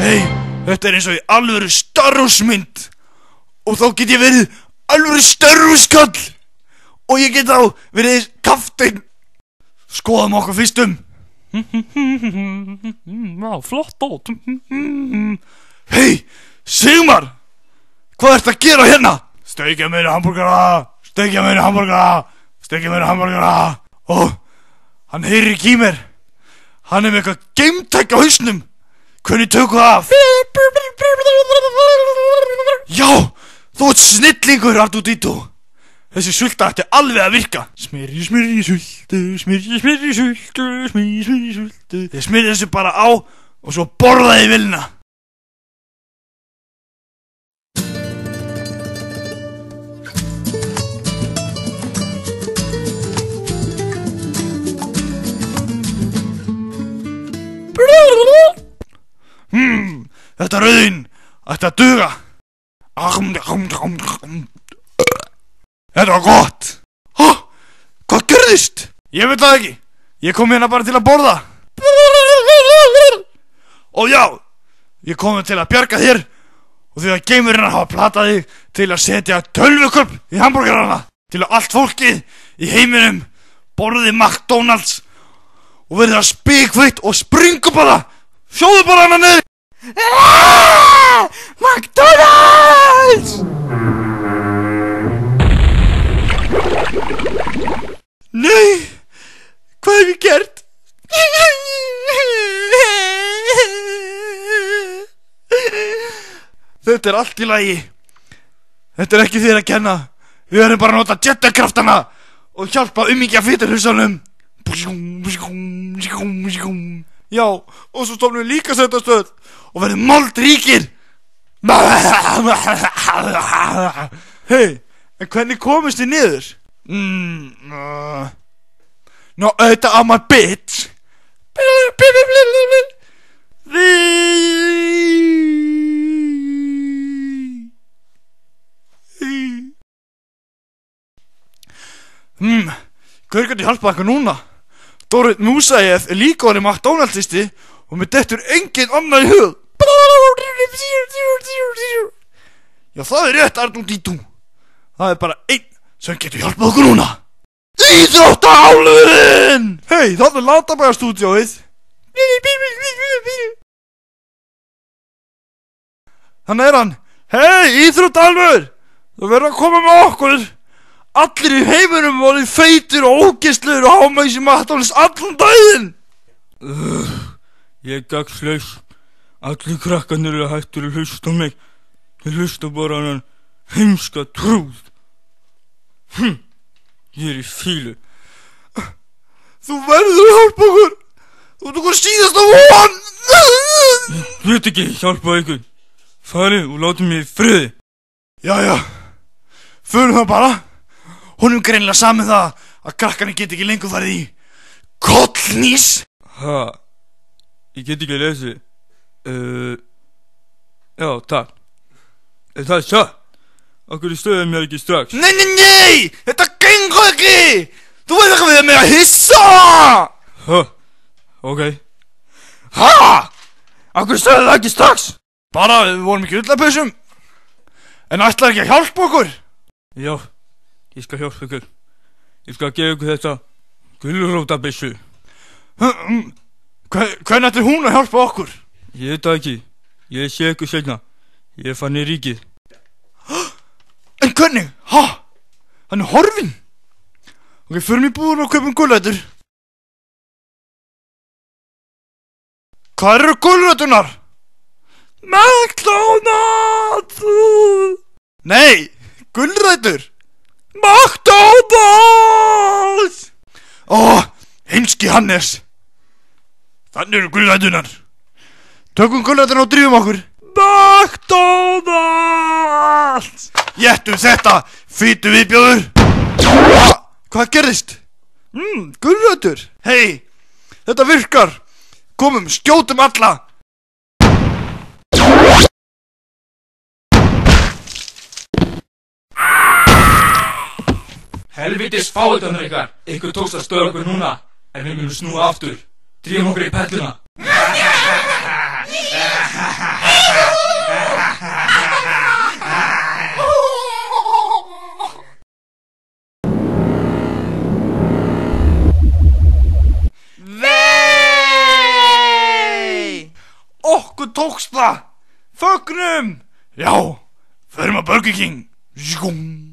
Hei, þetta eins og í alvöru Star Wars mynd. Og þá get ég verið alvöru Star Wars kall. Og ég get þá verið kafteinn. Skoðum okkur fyrstum. Já, flott dót. Hei, Sigmar, hvað ertu að gera hérna? Steikja meiri hamborgara. Og hann heyrir ekki í mér. Hann með eitthvað geimtæki á hausnum. Hvernig tökum það af? Já, þú ert snillingur, R2-D2. Þessi sulta ætti alveg að virka. Smyrji sultu. Þið smyrji þessu bara á og svo borðaði vilna. Þetta rauðin ætti að duga. Þetta var gott. Hvað gerðist? Ég veit það ekki. Ég kom hérna bara til að borða. Og já, ég kom til að bjarga þér. Og því að geimurinn hafa platað þig til að setja tölvuköp í hamborgarana. Til að allt fólkið í heiminum borði McDonald's og verði það spikfeitt og springa bara. Sjóðu bara hana niður. McDonald's! Nei, hvað hef ég gert? Þetta allt í lagi. Þetta ekki þér að kenna. Við verðum bara að nota jettarkraftana og hjálpa umíkja fiturhussanum. Já, og svo stofnum við líka settastöð og verðum moldríkir. Hei, en hvernig komist þið niður? No, þetta á my bitch. Hver gæti hjálpað ykkur núna? Dorrit Musaev líka orðið McDonald's-isti og mér dettur enginn annar í hug. Já, það rétt, R2-D2. Það bara einn sem getur hjálpað okkur núna. Íþróttaálfurinn! Hei, það Latabæjarstúdíóið. Þannig hann. Hei, Íþróttaálfur! Þú verður að koma með okkur. Allir í heiminum voru feitir og ógeðslegir og hafa með þessi McDonald's allan daginn. Ég gagnslaus. Allir krakkarnir hættur að hlusta á mig. Þeir hlusta bara á hann heimska trúð. Ég í fílu. Þú verður að hjálpa okkur. Þú ert okkur síðasta von. Ég veit ekki, hjálpa ykkur. Farið og látið mig í friði. Jæja, förum það bara. Honum greinilega samið það að krakkarnir get ekki lengur farið í kollnís. Ég get ekki að lesi. Já, takk. Það satt. Akkur stöðum mér ekki strax. Nei, þetta gengur ekki. Þú veit ekki við mig að hissa. Ok. Akkur stöðum það ekki strax. Bara við vorum ekki ullapössum. En ætlar ekki að hjálpa okkur? Já, ég skal hjálpa ykkur. Ég skal gefa ykkur þetta gulrótabyssu. Hvernig ætlir hún að hjálpa okkur? Ég veit það ekki. Ég sé ykkur seinna. Ég fann í ríkið. En hvernig? Hann horfinn. Ok, förum í búðun og kaupum gulrætur. Hvað eru gulrætunar? McDonald's! Nei, gulrætur. McDonald's! Heimski Hannes. Þannig eru gulrætunar. Tökum gulrætunar og drífum okkur. McDonald's! Jéttum þetta, fýtu viðbjóður. Hvað gerðist? Gulrætur. Hei, þetta virkar. Komum, skjótum alla. Helvítis fáutanur ykkar. Ykkur tókst að stöða okkur núna. En við munum snúa aftur. Drífum okkur í pelluna. Okkur tókst það! Fögnum! Já, förum að Burger King! Zjúm.